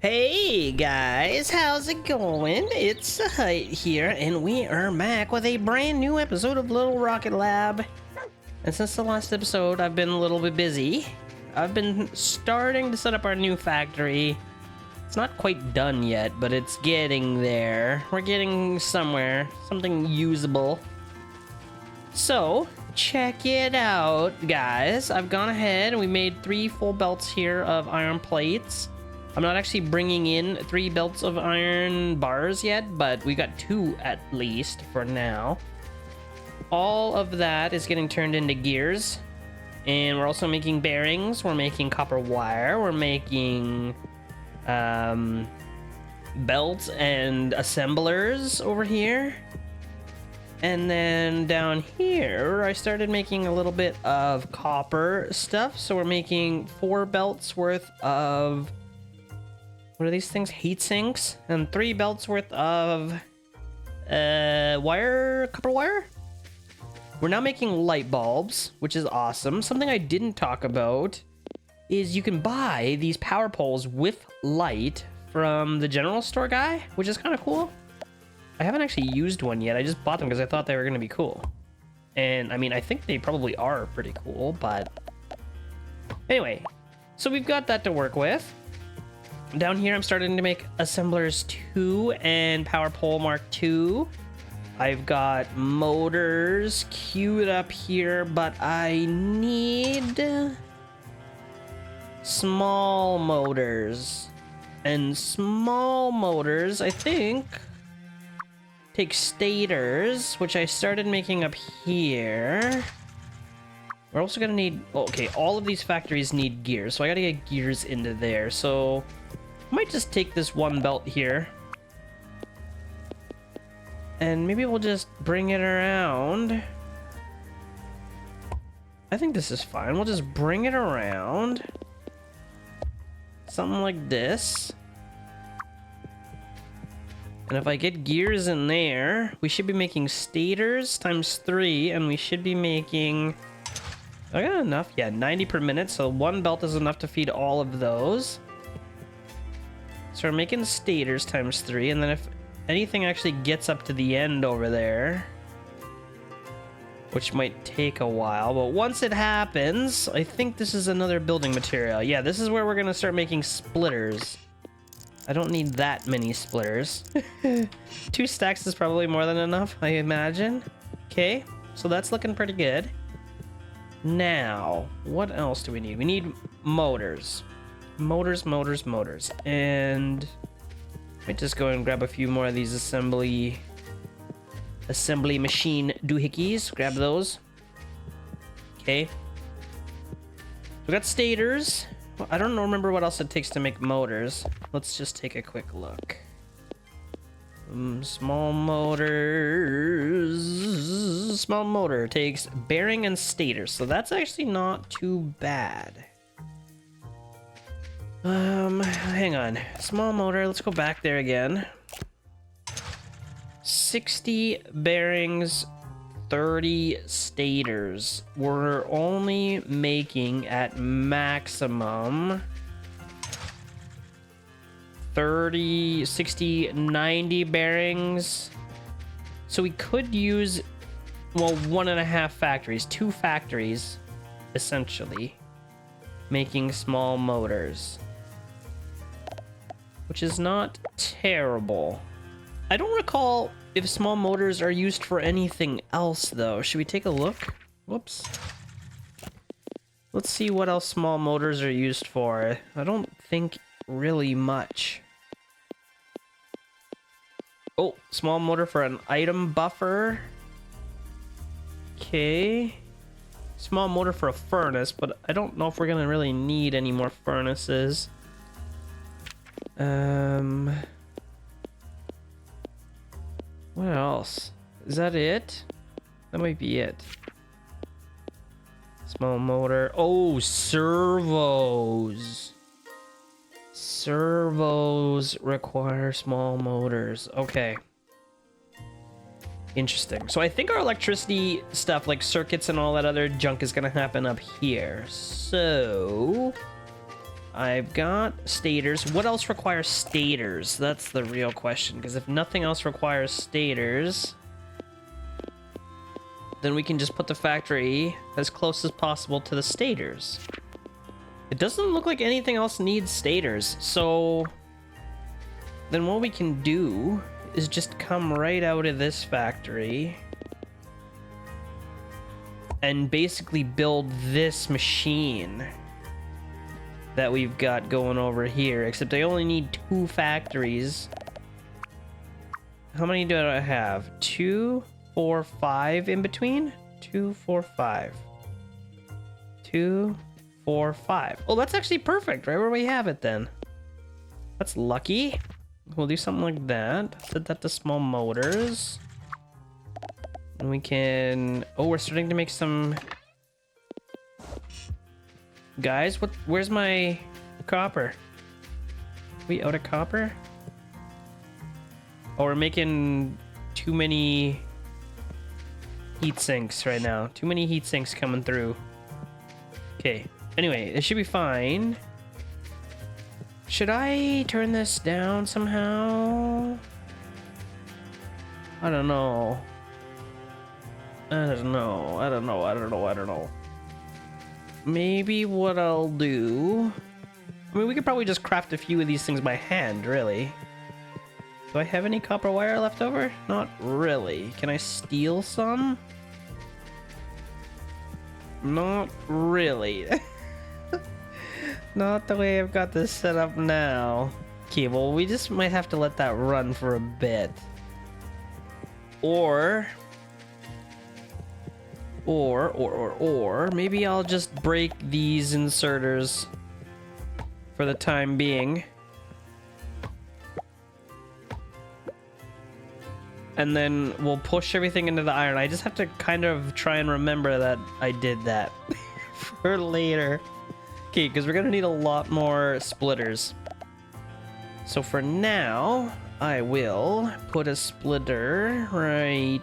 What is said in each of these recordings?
Hey guys, how's it going? It's Zahait here, and we are back with a brand new episode of Little Rocket Lab. And since the last episode, I've been a little bit busy. I've been starting to set up our new factory. It's not quite done yet, but it's getting there. We're getting somewhere, something usable. So, check it out, guys. I've gone ahead and we made 3 full belts here of iron plates. I'm not actually bringing in 3 belts of iron bars yet, but we got 2 at least for now. All of that is getting turned into gears. And we're also making bearings. We're making copper wire. We're making belts and assemblers over here. And then down here, I started making a little bit of copper stuff. So we're making 4 belts worth of... what are these things? Heat sinks. And 3 belts worth of wire, copper wire. We're now making light bulbs, which is awesome. Something I didn't talk about is you can buy these power poles with light from the general store guy, which is kind of cool. I haven't actually used one yet. I just bought them because I thought they were going to be cool. And I mean, I think they probably are pretty cool, but anyway, so we've got that to work with. Down here, I'm starting to make assemblers 2 and power pole mark 2. I've got motors queued up here, but I need small motors. And small motors, I think, take stators, which I started making up here. We're also gonna need... okay, all of these factories need gears, so I gotta get gears into there. So I might just take this 1 belt here. And maybe we'll just bring it around. I think this is fine. We'll just bring it around. Something like this. And if I get gears in there, we should be making stators times 3, and we should be making... I got enough. Yeah, 90 per minute, so 1 belt is enough to feed all of those. So we're making stators times 3, and then if anything actually gets up to the end over there, which might take a while, but once it happens, I think this is another building material. Yeah, this is where we're gonna start making splitters. I don't need that many splitters. 2 stacks is probably more than enough, I imagine. Okay, so that's looking pretty good. Now, what else do we need? We need motors. Motors. And let me just go and grab a few more of these assembly machine doohickeys. Grab those. Okay. We got stators. Well, I don't remember what else it takes to make motors. Let's just take a quick look. Small motors. Small motor takes bearing and stators, so that's actually not too bad. Hang on. Small motor, let's go back there again. 60 bearings, 30 stators. We're only making at maximum 30, 60, 90 bearings. So we could use, well, 1.5 factories, 2 factories, essentially, making small motors. Which is not terrible. I don't recall if small motors are used for anything else, though. Should we take a look? Whoops. Let's see what else small motors are used for. I don't think really much. Oh, small motor for an item buffer. Okay. Small motor for a furnace, but I don't know if we're gonna really need any more furnaces. What else? Is that it? That might be it. Small motor. Oh, servos. Servos require small motors. Okay. Interesting. So I think our electricity stuff, like circuits and all that other junk, is gonna happen up here. So I've got stators. What else requires stators? That's the real question, because if nothing else requires stators, then we can just put the factory as close as possible to the stators. It doesn't look like anything else needs stators, so then what we can do is just come right out of this factory and basically build this machine that we've got going over here, except I only need 2 factories. How many do I have? 2, 4, 5 in between? 2, 4, 5. 2, 4, 5. Oh, that's actually perfect, right where we have it then. That's lucky. We'll do something like that. Set that to small motors. And we can... Oh, we're starting to make some... Guys, where's my copper? We out of copper? Oh, we're making too many heat sinks right now. Too many heat sinks coming through. Okay. Anyway, it should be fine. Should I turn this down somehow? I don't know. I don't know. Maybe what I'll do... I mean, we could probably just craft a few of these things by hand, really. Do I have any copper wire left over? Not really. Can I steal some? Not really. Not the way I've got this set up now. Okay, well, we just might have to let that run for a bit. Or maybe I'll just break these inserters for the time being. And then we'll push everything into the iron. I just have to kind of try and remember that I did that for later. Okay, because we're going to need a lot more splitters. So for now, I will put a splitter right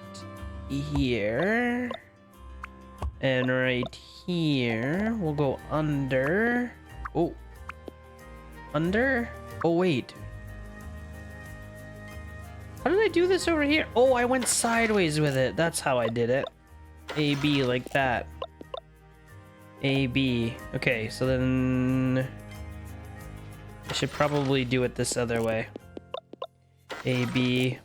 here. And right here, we'll go under. Oh. Under? Oh, wait. How did I do this over here? Oh, I went sideways with it. That's how I did it. A, B, like that. A, B. Okay, so then... I should probably do it this other way. A, B.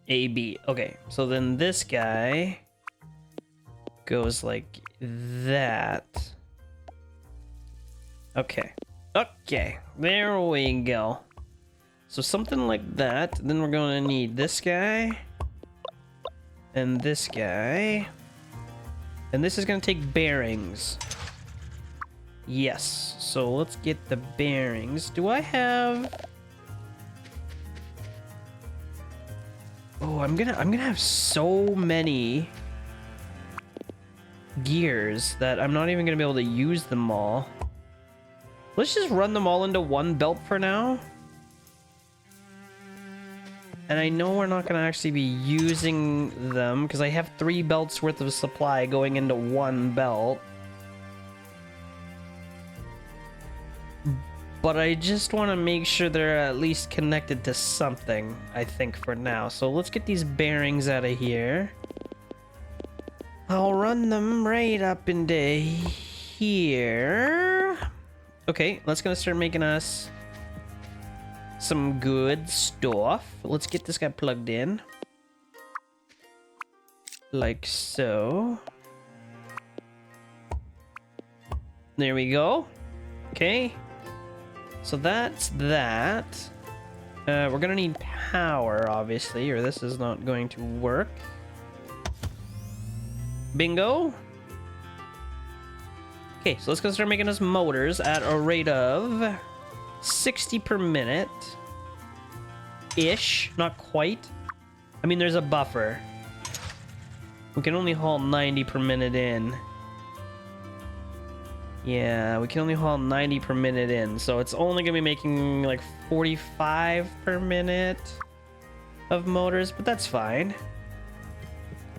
A, B. Okay, so then this guy... goes like that. Okay. Okay, there we go. So something like that. Then we're going to need this guy. And this guy. And this is going to take bearings. Yes. So let's get the bearings. Do I have... Oh, I'm gonna have so many gears that I'm not even gonna be able to use them all. Let's just run them all into one belt for now. And I know we're not gonna actually be using them because I have 3 belts worth of supply going into one belt. But I just want to make sure they're at least connected to something, I think, for now. So let's get these bearings out of here. I'll run them right up into here. Okay, let's gonna start making us some good stuff. Let's get this guy plugged in. Like so. There we go. Okay. So that's that. We're gonna need power, obviously, or this is not going to work. Bingo. Okay, so let's go start making us motors at a rate of 60 per minute. Ish, not quite. I mean, there's a buffer. We can only haul 90 per minute in. Yeah, we can only haul 90 per minute in, so it's only gonna be making like 45 per minute of motors, but that's fine.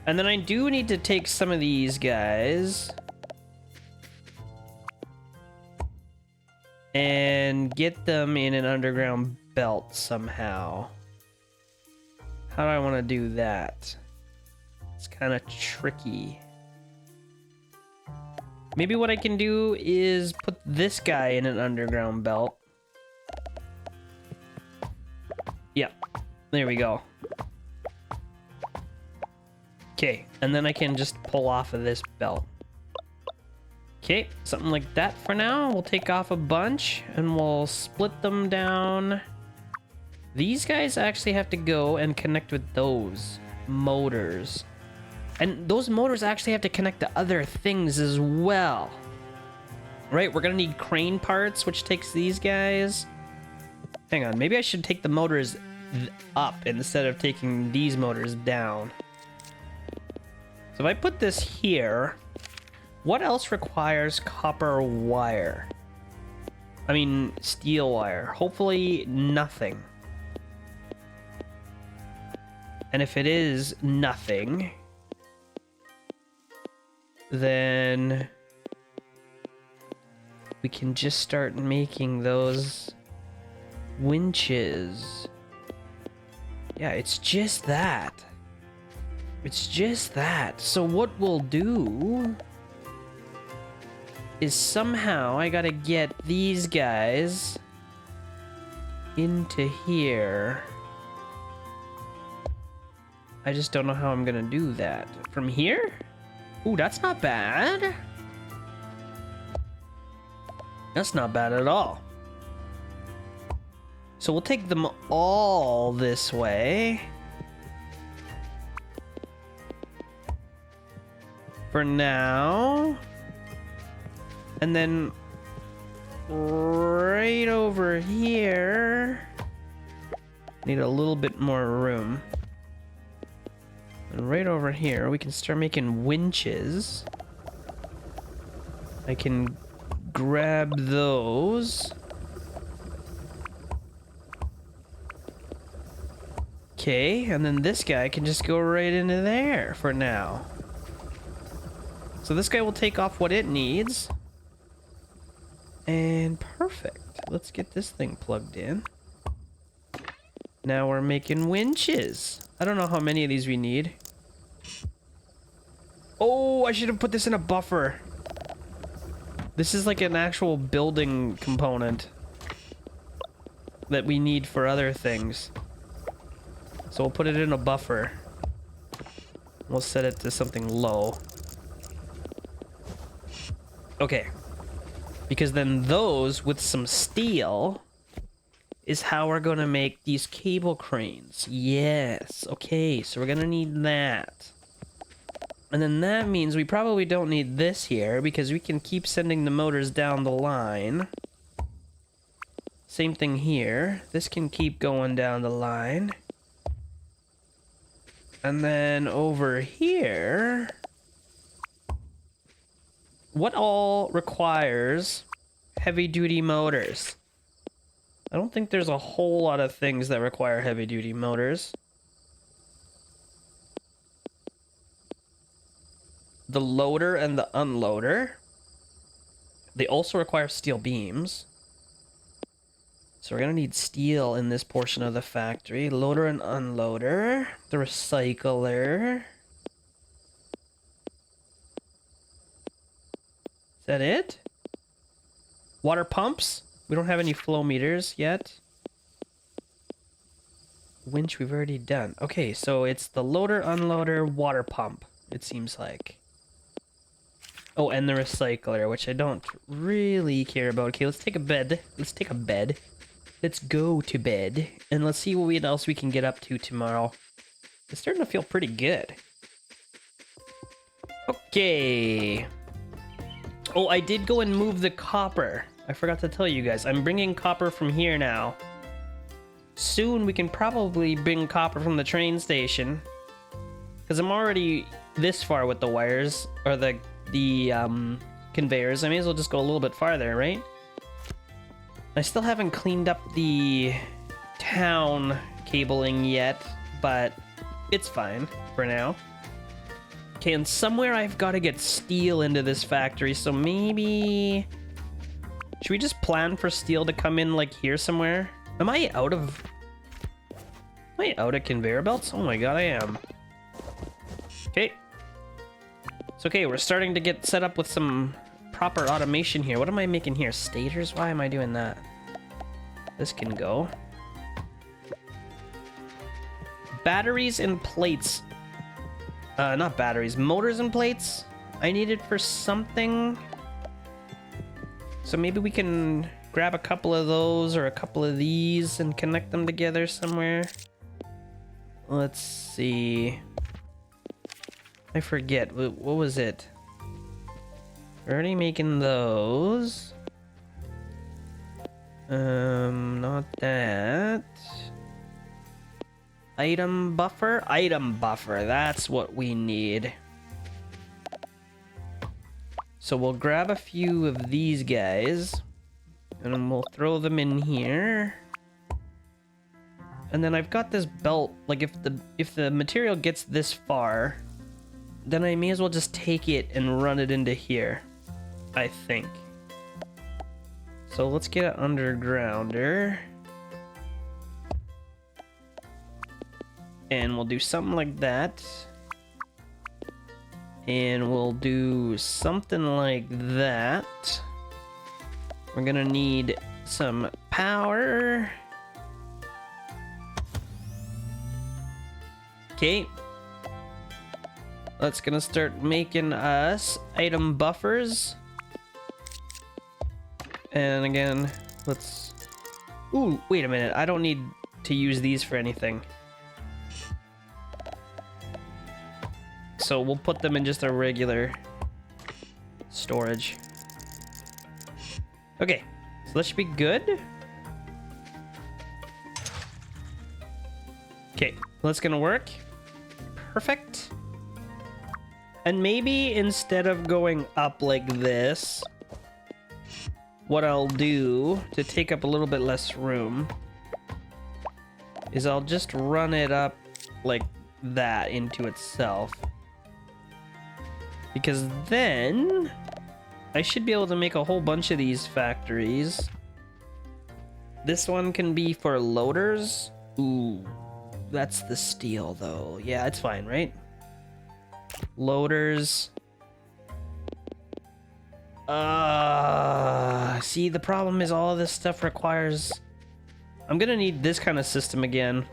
And then I do need to take some of these guys and get them in an underground belt somehow. How do I want to do that? It's kind of tricky. Maybe what I can do is put this guy in an underground belt. Yep, there we go. Okay, and then I can just pull off of this belt. Okay, something like that for now. We'll take off a bunch and we'll split them down. These guys actually have to go and connect with those motors. And those motors actually have to connect to other things as well. Right, we're gonna need crane parts, which takes these guys. Hang on, maybe I should take the motors up instead of taking these motors down. So if I put this here, what else requires copper wire? I mean, steel wire. Hopefully nothing. And if it is nothing, then we can just start making those winches. Yeah, it's just that. It's just that. So what we'll do is somehow I gotta get these guys into here. I just don't know how I'm gonna do that. From here? Ooh, that's not bad. That's not bad at all. So we'll take them all this way. For now. And then right over here. Need a little bit more room. And right over here, we can start making winches. I can grab those. Okay, and then this guy can just go right into there for now. So this guy will take off what it needs. And perfect. Let's get this thing plugged in. Now we're making winches. I don't know how many of these we need. Oh, I should have put this in a buffer. This is like an actual building component that we need for other things. So we'll put it in a buffer. We'll set it to something low. Okay. Because then those with some steel is how we're gonna make these cable cranes. Yes. Okay, so we're gonna need that. And then that means we probably don't need this here because we can keep sending the motors down the line. Same thing here. This can keep going down the line. And then over here, what all requires heavy-duty motors? I don't think there's a whole lot of things that require heavy-duty motors. The loader and the unloader. They also require steel beams. So we're gonna need steel in this portion of the factory. Loader and unloader. The recycler. Is that it? Water pumps? We don't have any flow meters yet. Winch we've already done. Okay, so it's the loader, unloader, water pump, it seems like. Oh, and the recycler, which I don't really care about. Okay, let's take a bed. Let's take a bed. Let's go to bed. And let's see what else we can get up to tomorrow. It's starting to feel pretty good. Okay. Oh, I did go and move the copper. I forgot to tell you guys. I'm bringing copper from here now. Soon we can probably bring copper from the train station. Because I'm already this far with the wires. Or the conveyors. I may as well just go a little bit farther, right? I still haven't cleaned up the town cabling yet, but it's fine for now. Okay, and somewhere I've got to get steel into this factory, so maybe Should we just plan for steel to come in like here somewhere? Am I out of conveyor belts? Oh my god, I am. Okay. It's okay, we're starting to get set up with some proper automation here. What am I making here? Stators? Why am I doing that? This can go. Batteries and plates. Not batteries, motors and plates. I need it for something. So maybe we can grab a couple of those or a couple of these and connect them together somewhere. Let's see. I forget. What was it? We're already making those. Not that. Item buffer? Item buffer. That's what we need. So we'll grab a few of these guys. And then we'll throw them in here. And then I've got this belt. Like if the material gets this far, then I may as well just take it and run it into here, I think. So let's get an undergrounder. And we'll do something like that. And we'll do something like that. We're gonna need some power. Okay. That's gonna start making us item buffers. And again, let's... Ooh, wait a minute. I don't need to use these for anything. So we'll put them in just a regular storage. Okay, so that should be good. Okay, that's gonna work. Perfect. And maybe instead of going up like this, what I'll do to take up a little bit less room is I'll just run it up like that into itself. Because then I should be able to make a whole bunch of these factories. This one can be for loaders. Ooh, that's the steel though. Yeah, it's fine, right? Loaders. See, the problem is all of this stuff requires... I'm gonna need this kind of system again.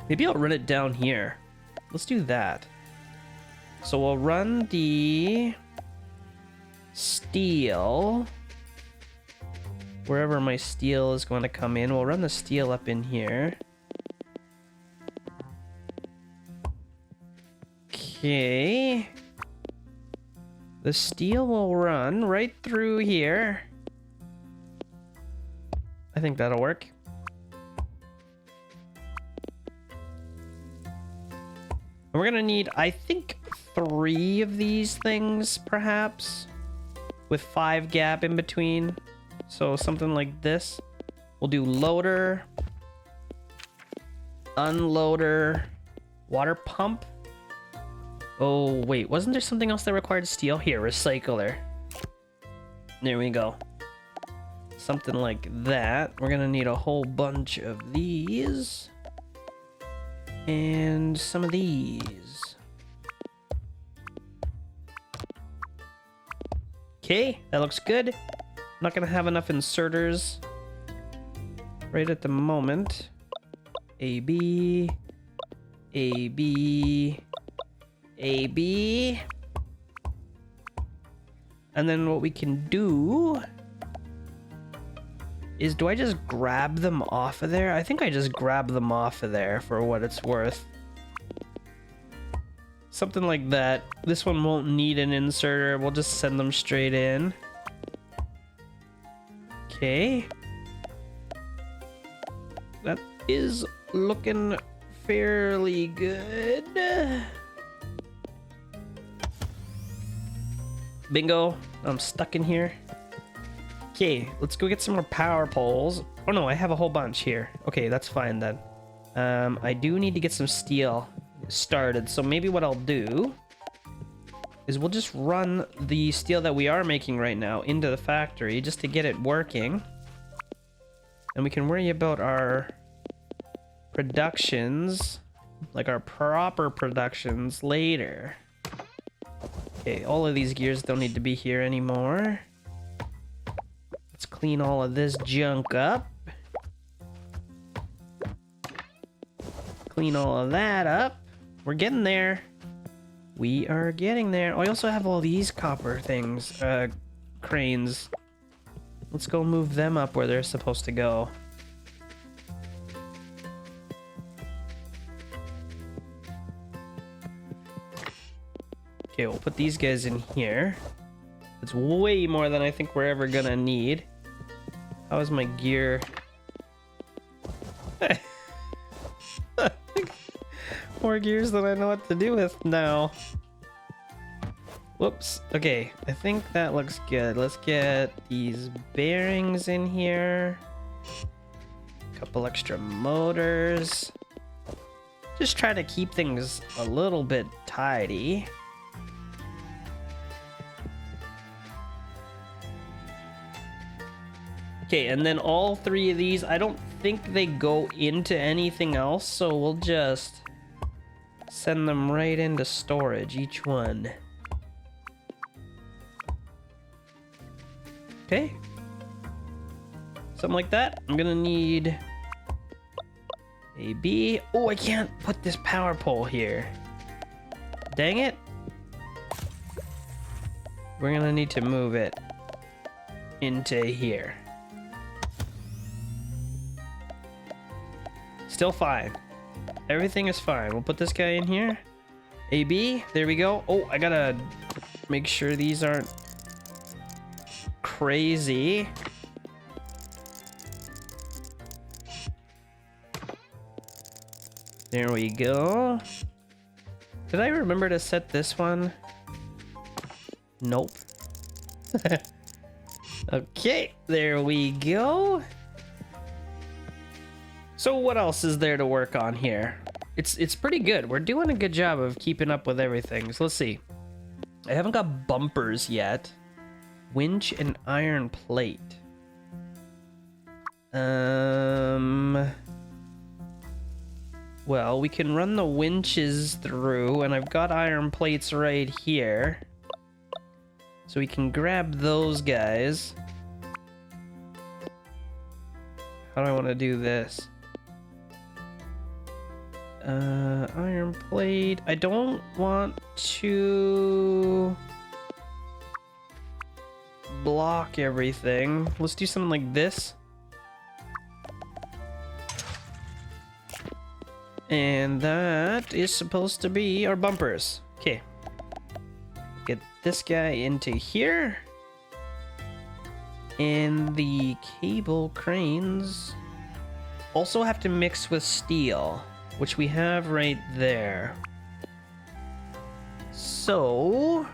Maybe I'll run it down here. Let's do that. So we'll run the steel wherever my steel is going to come in. We'll run the steel up in here. Okay. The steel will run right through here. I think that'll work. And we're gonna need, I think, 3 of these things, perhaps, with 5 gap in between. So something like this. We'll do loader, unloader, water pump. Oh, wait, wasn't there something else that required steel? Here, recycler. There we go. Something like that. We're gonna need a whole bunch of these. And some of these. Okay, that looks good. I'm not gonna have enough inserters right at the moment. AB, AB, AB. And then what we can do is, do I just grab them off of there? I think I just grab them off of there for what it's worth. Something like that. This one won't need an inserter. We'll just send them straight in. Okay. That is looking fairly good. Bingo. I'm stuck in here. Okay, let's go get some more power poles. Oh no, I have a whole bunch here. Okay, that's fine then. I do need to get some steel started, so maybe what I'll do is we'll just run the steel that we are making right now into the factory just to get it working. And we can worry about our productions, like our proper productions, later. Okay, all of these gears don't need to be here anymore. Let's clean all of this junk up. Clean all of that up. We're getting there. We are getting there. Oh, I also have all these copper things, cranes. Let's go move them up where they're supposed to go. Okay, we'll put these guys in here. It's way more than I think we're ever gonna need. How is my gear? More gears than I know what to do with now. Whoops. Okay, I think that looks good. Let's get these bearings in here. Couple extra motors. Just try to keep things a little bit tidy. Okay, and then all three of these, I don't think they go into anything else, so we'll just send them right into storage, each one. Okay. Something like that. I'm gonna need a B. Oh, I can't put this power pole here. Dang it. We're gonna need to move it into here. Still fine. Everything is fine. We'll put this guy in here. AB, there we go. Oh, I gotta make sure these aren't crazy. There we go. Did I remember to set this one? Nope. Okay, there we go. So what else is there to work on here? It's pretty good. We're doing a good job of keeping up with everything. So let's see. I haven't got bumpers yet. Winch and iron plate. Well, we can run the winches through, and I've got iron plates right here. So we can grab those guys. How do I want to do this? Iron plate. I don't want to block everything. Let's do something like this. And that is supposed to be our bumpers. Okay. Get this guy into here. And the cable cranes also have to mix with steel, which we have right there. So,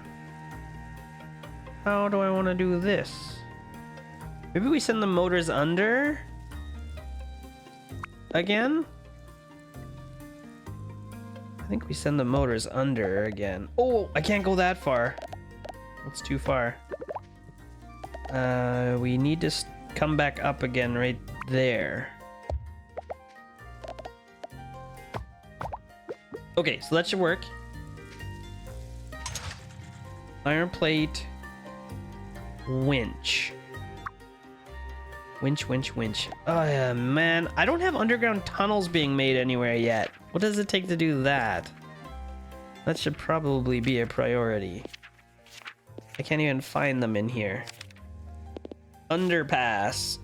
how do I want to do this? Maybe we send the motors under again? I think we send the motors under again. Oh, I can't go that far. That's too far. We need to come back up again right there. Okay, so that should work. Iron plate. Winch. Winch, winch, winch. Oh, yeah, man. I don't have underground tunnels being made anywhere yet. What does it take to do that? That should probably be a priority. I can't even find them in here. Underpass.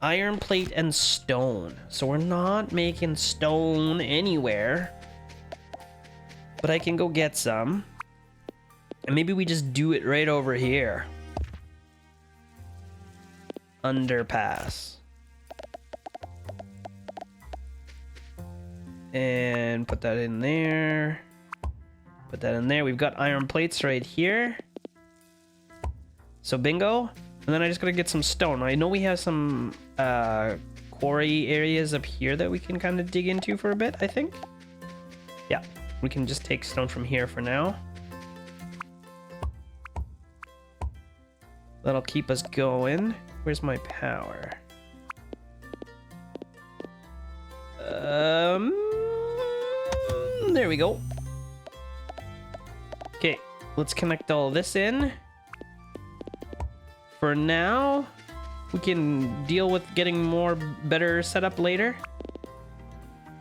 Iron plate and stone. So we're not making stone anywhere. But I can go get some. And maybe we just do it right over here. Underpass. And put that in there. Put that in there. We've got iron plates right here. So bingo. And then I just gotta get some stone. I know we have some quarry areas up here that we can kind of dig into for a bit, I think. Yeah. We can just take stone from here for now. That'll keep us going. Where's my power? There we go. Okay, let's connect all this in. For now, we can deal with getting more better setup later.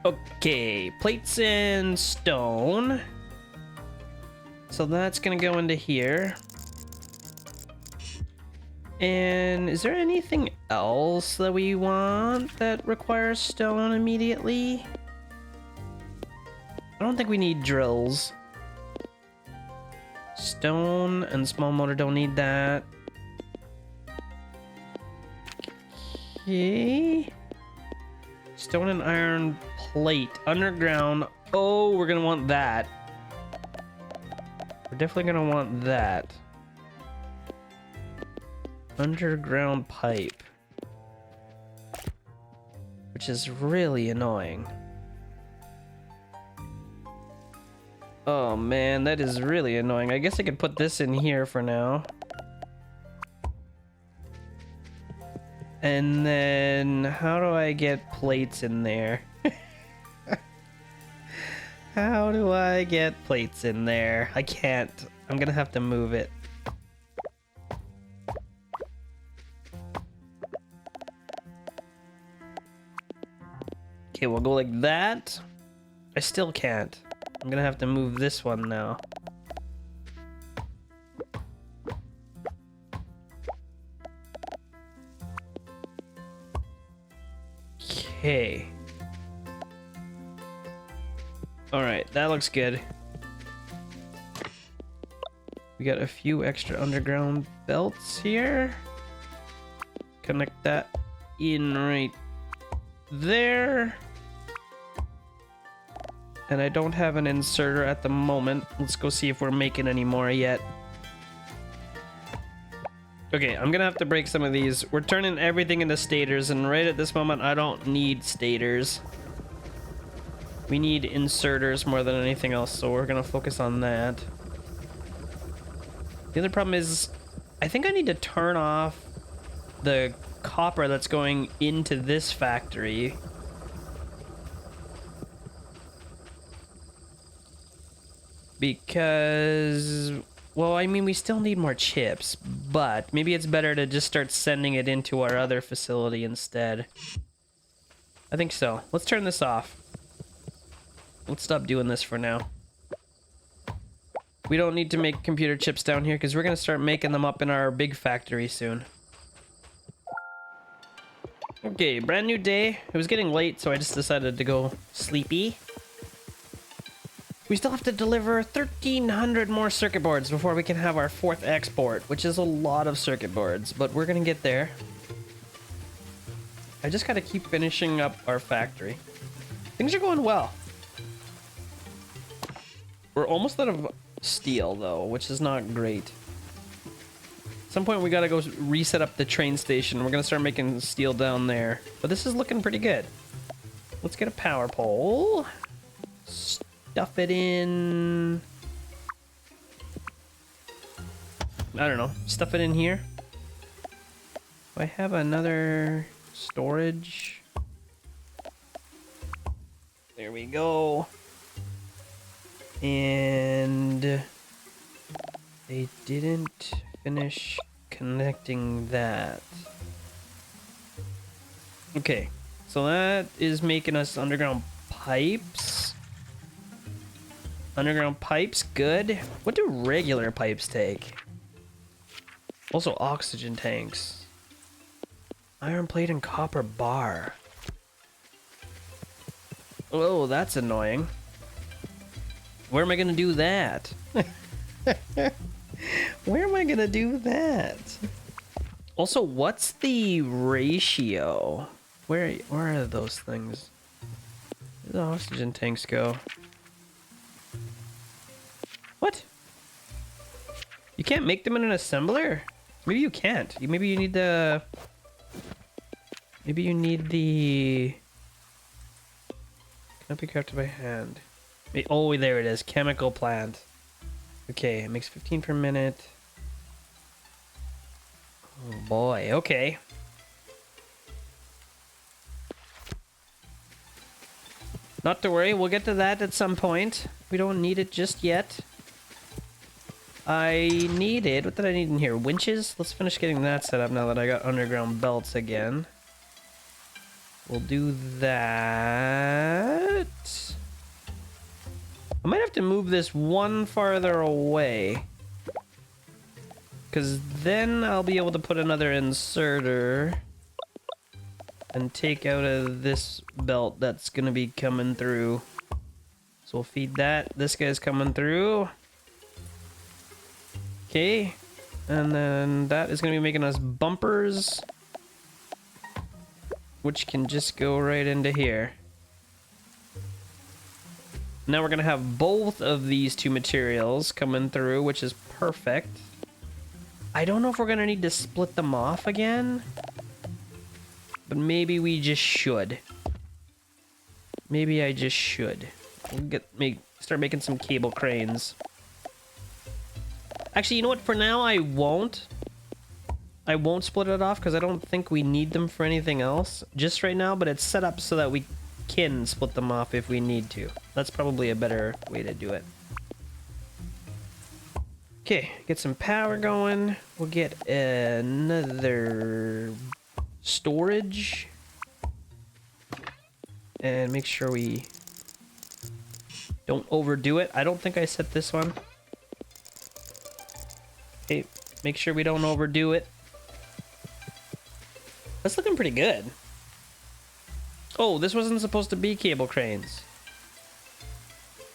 Okay, plates and stone. So that's gonna go into here. And is there anything else that we want that requires stone immediately? I don't think we need drills. Stone and small motor don't need that. Okay. Stone and iron plate. Underground. Oh, we're gonna want that. We're definitely gonna want that. Underground pipe. Which is really annoying. Oh man, that is really annoying. I guess I could put this in here for now. And then, how do I get plates in there? How do I get plates in there? I can't. I'm gonna have to move it. Okay, we'll go like that. I still can't. I'm gonna have to move this one now. Okay. Alright, that looks good. We got a few extra underground belts here. Connect that in right there. And I don't have an inserter at the moment. Let's go see if we're making any more yet. Okay, I'm gonna have to break some of these. We're turning everything into stators, and right at this moment, I don't need stators. We need inserters more than anything else, so we're gonna focus on that. The other problem is, I think I need to turn off the copper that's going into this factory. Because, well, I mean, we still need more chips, but maybe it's better to just start sending it into our other facility instead. I think so. Let's turn this off. Let's stop doing this for now. We don't need to make computer chips down here because we're going to start making them up in our big factory soon. Okay, brand new day. It was getting late, so I just decided to go sleepy. We still have to deliver 1,300 more circuit boards before we can have our 4th export, which is a lot of circuit boards, but we're gonna get there. I just gotta keep finishing up our factory. Things are going well. We're almost out of steel, though, which is not great. At some point, we gotta go reset up the train station. We're gonna start making steel down there, but this is looking pretty good. Let's get a power pole. Stuff it in. I don't know. Stuff it in here. Do I have another storage? There we go. And they didn't finish connecting that. Okay. So that is making us underground pipes. Underground pipes, good. What do regular pipes take? Also oxygen tanks. Iron plate and copper bar. Oh, that's annoying. Where am I gonna do that? Where am I gonna do that? Also, what's the ratio? Where are those things? Where do the oxygen tanks go? What? You can't make them in an assembler? Maybe you can't. Maybe you need the... Maybe you need the... Cannot be crafted by hand. Oh, there it is. Chemical plant. Okay, it makes 15 per minute. Oh boy, okay. Not to worry, we'll get to that at some point. We don't need it just yet. I needed... What did I need in here? Winches? Let's finish getting that set up now that I got underground belts again. We'll do that. I might have to move this one farther away. Because then I'll be able to put another inserter and take out of this belt that's going to be coming through. So we'll feed that. This guy's coming through. Okay. And then that is going to be making us bumpers, which can just go right into here. Now we're going to have both of these two materials coming through, which is perfect. I don't know if we're going to need to split them off again, but maybe we just should. Maybe I just should. We'll start making some cable cranes. Actually, you know what? For now, I won't. I won't split it off because I don't think we need them for anything else just right now, but it's set up so that we can split them off if we need to. That's probably a better way to do it. Okay, get some power going. We'll get another storage. And make sure we don't overdo it. I don't think I set this one. Okay, make sure we don't overdo it. That's looking pretty good. Oh, this wasn't supposed to be cable cranes.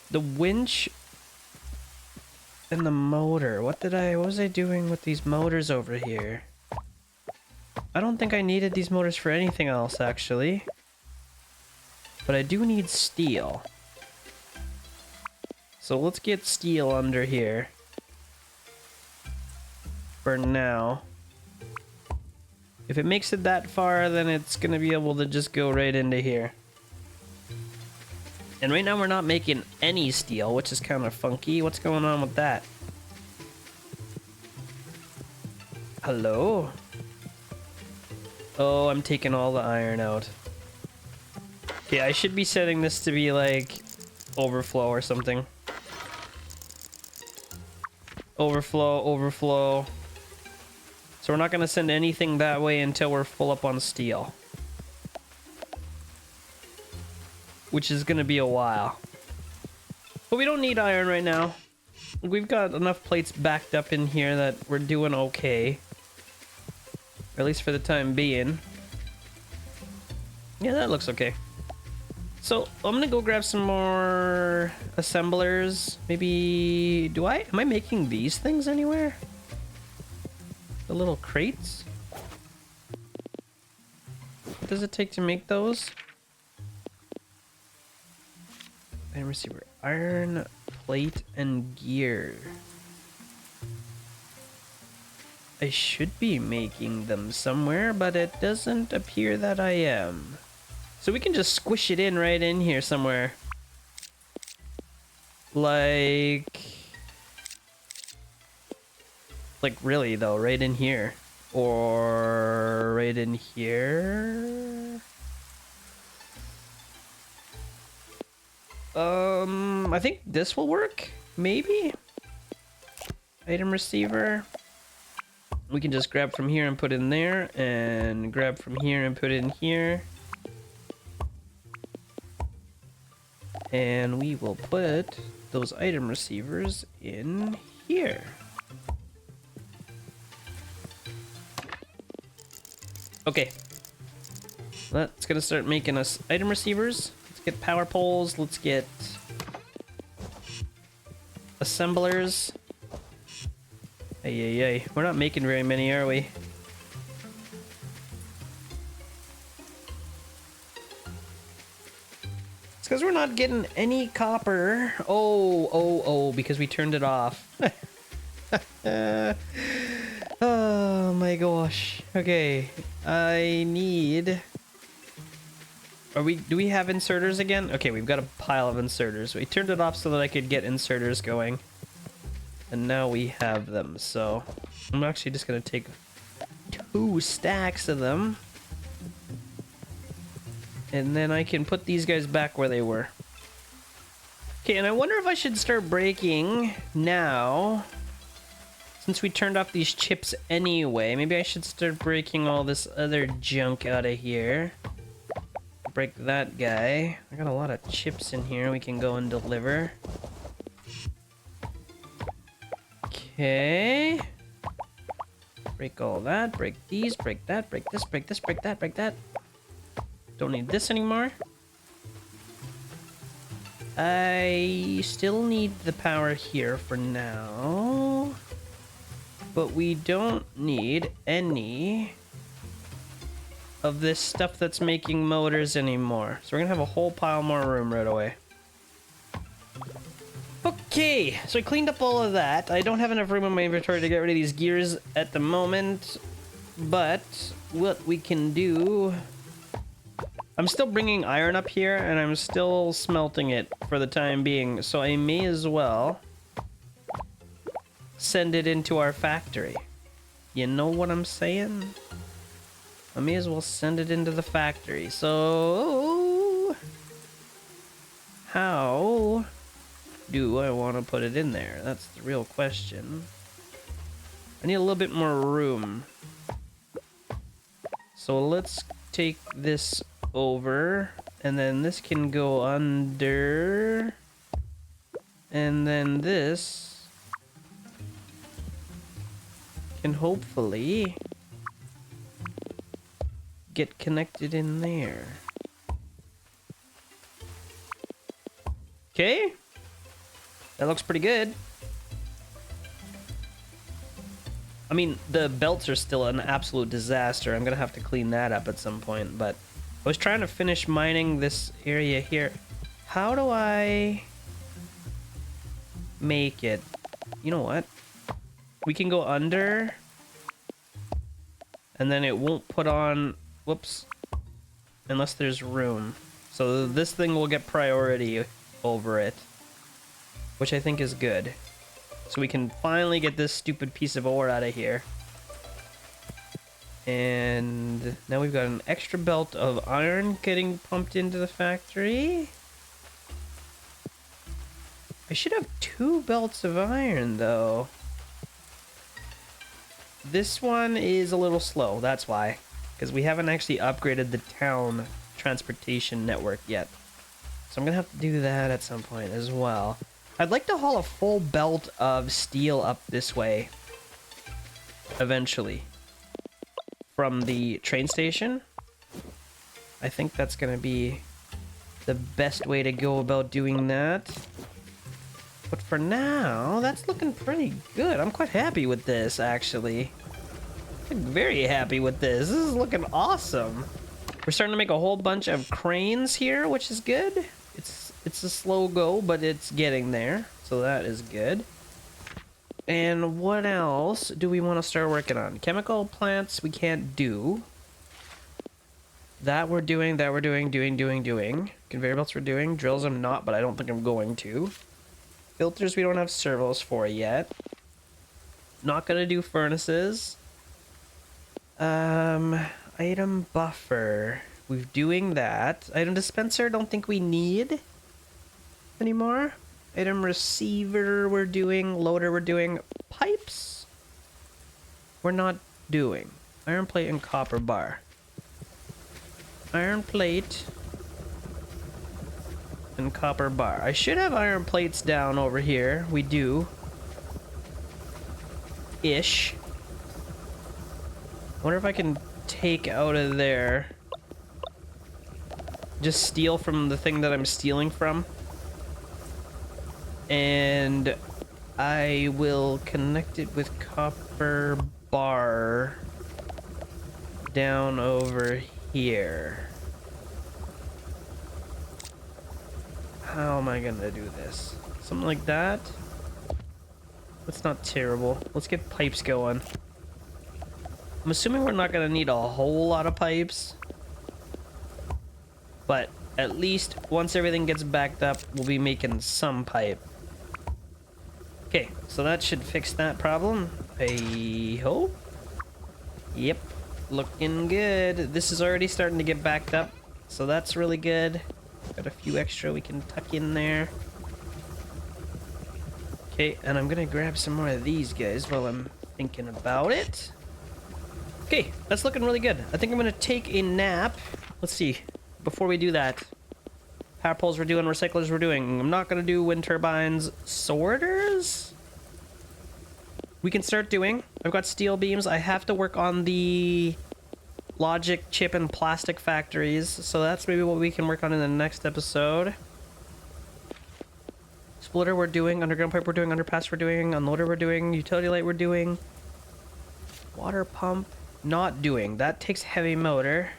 The winch and the motor. What was I doing with these motors over here? I don't think I needed these motors for anything else, actually. But I do need steel. So let's get steel under here. For now. If it makes it that far, then it's gonna be able to just go right into here. And right now we're not making any steel, which is kind of funky. What's going on with that? Hello? Oh, I'm taking all the iron out. Okay, I should be setting this to be like overflow or something. Overflow, overflow. So we're not going to send anything that way until we're full up on steel. Which is going to be a while. But we don't need iron right now. We've got enough plates backed up in here that we're doing okay. Or at least for the time being. Yeah, that looks okay. So I'm going to go grab some more assemblers. Maybe... Am I making these things anywhere? The little crates? What does it take to make those? Item receiver. Iron, plate, and gear. I should be making them somewhere, but it doesn't appear that I am. So we can just squish it in right in here somewhere. Like really though, right in here. Or right in here. I think this will work, maybe? Item receiver. We can just grab from here and put in there, and grab from here and put in here. And we will put those item receivers in here. Okay. That's gonna start making us item receivers. Let's get power poles. Let's get assemblers. Ay. We're not making very many, are we? It's because we're not getting any copper. Oh, because we turned it off. Oh my gosh. Okay. I need... Do we have inserters again? Okay, we've got a pile of inserters. We turned it off so that I could get inserters going. And now we have them, so... I'm actually just gonna take 2 stacks of them. And then I can put these guys back where they were. Okay, and I wonder if I should start breaking now. Since we turned off these chips anyway, maybe I should start breaking all this other junk out of here. Break that guy. I got a lot of chips in here we can go and deliver. Okay. Break all that, break these, break that, break this, break this, break that, break that. Don't need this anymore. I still need the power here for now. But we don't need any of this stuff that's making motors anymore. So we're gonna have a whole pile more room right away. Okay, so I cleaned up all of that. I don't have enough room in my inventory to get rid of these gears at the moment. But what we can do... I'm still bringing iron up here, and I'm still smelting it for the time being. So I may as well send it into our factory. You know what I'm saying? I may as well send it into the factory. So how do I want to put it in there? That's the real question. I need a little bit more room. So let's take this over, and then this can go under, and then this can hopefully get connected in there. Okay, that looks pretty good. I mean, the belts are still an absolute disaster. I'm gonna have to clean that up at some point, but I was trying to finish mining this area here. How do I make it? You know what? We can go under, and then it won't put on, whoops, unless there's room. So this thing will get priority over it, which I think is good. So we can finally get this stupid piece of ore out of here. And now we've got an extra belt of iron getting pumped into the factory. I should have 2 belts of iron, though. This one is a little slow, that's why. Because we haven't actually upgraded the town transportation network yet. So I'm going to have to do that at some point as well. I'd like to haul a full belt of steel up this way. Eventually. From the train station. I think that's going to be the best way to go about doing that. But for now, that's looking pretty good. I'm quite happy with this, actually. I'm very happy with this. This is looking awesome. We're starting to make a whole bunch of cranes here, which is good. It's a slow go, but it's getting there. So that is good. And what else do we want to start working on? Chemical plants we can't do. That we're doing, doing. Conveyor belts we're doing. Drills I'm not, but I don't think I'm going to. Filters we don't have servos for yet. Not gonna do furnaces. Item buffer. We're doing that. Item dispenser, don't think we need anymore. Item receiver we're doing. Loader we're doing. Pipes we're not doing. Iron plate and copper bar. Iron plate and copper bar. I should have iron plates down over here. We do. Ish. Wonder if I can take out of there. Just steal from the thing that I'm stealing from. And I will connect it with copper bar down over here. How am I gonna do this? Something like that? That's not terrible. Let's get pipes going. I'm assuming we're not gonna need a whole lot of pipes. But at least once everything gets backed up, we'll be making some pipe. Okay, so that should fix that problem. I hope. Yep. Looking good. This is already starting to get backed up, so that's really good. Got a few extra we can tuck in there. Okay, and I'm gonna grab some more of these guys while I'm thinking about it. Okay, that's looking really good. I think I'm gonna take a nap. Let's see. Before we do that, power poles we're doing, recyclers we're doing. I'm not gonna do wind turbines. Sorters? We can start doing. I've got steel beams. I have to work on the logic chip and plastic factories, so that's maybe what we can work on in the next episode. Splitter we're doing, underground pipe we're doing, underpass we're doing, unloader we're doing, utility light we're doing, water pump not doing. That takes heavy motor.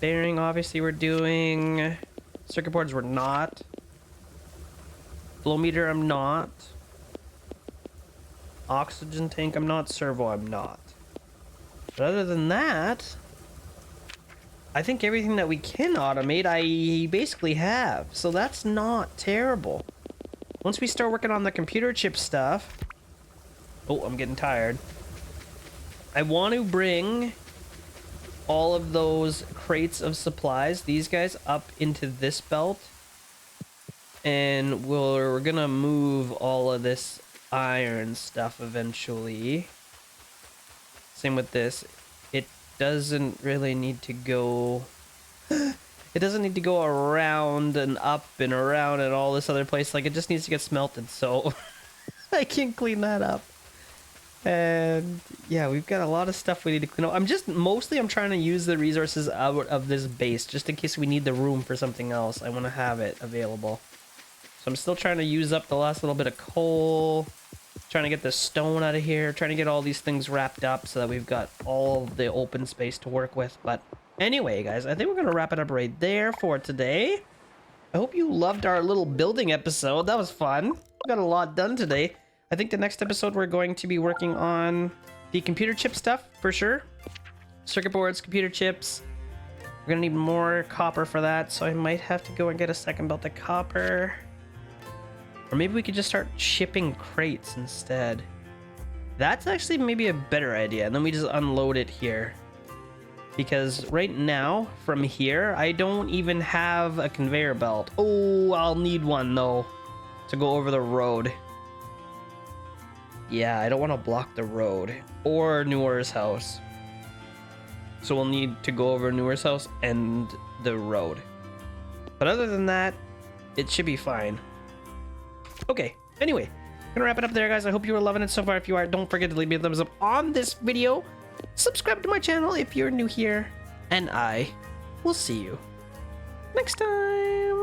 Bearing obviously we're doing. Circuit boards we're not. Flow meter I'm not. Oxygen tank I'm not. Servo I'm not. But other than that, I think everything that we can automate, I basically have. So that's not terrible. Once we start working on the computer chip stuff... Oh, I'm getting tired. I want to bring all of those crates of supplies, these guys, up into this belt. And we're gonna move all of this iron stuff eventually. Same with this. It doesn't really need to go... It doesn't need to go around and up and around and all this other place. Like, it just needs to get smelted, so I can clean that up. And yeah, we've got a lot of stuff we need to clean up. I'm trying to use the resources out of this base just in case we need the room for something else. I want to have it available. So I'm still trying to use up the last little bit of coal. Trying to get the stone out of here, trying to get all these things wrapped up so that we've got all the open space to work with. But anyway, guys, I think we're going to wrap it up right there for today. I hope you loved our little building episode. That was fun. We got a lot done today. I think the next episode we're going to be working on the computer chip stuff for sure. Circuit boards, computer chips. We're going to need more copper for that, so I might have to go and get a second belt of copper. Or maybe we could just start shipping crates instead. That's actually maybe a better idea. And then we just unload it here. Because right now, from here, I don't even have a conveyor belt. Oh, I'll need one, though, to go over the road. Yeah, I don't want to block the road. Or Newer's house. So we'll need to go over Newer's house and the road. But other than that, it should be fine. Okay, anyway, gonna wrap it up there, guys. I hope you are loving it so far. If you are, don't forget to leave me a thumbs up on this video. Subscribe to my channel if you're new here. And I will see you next time.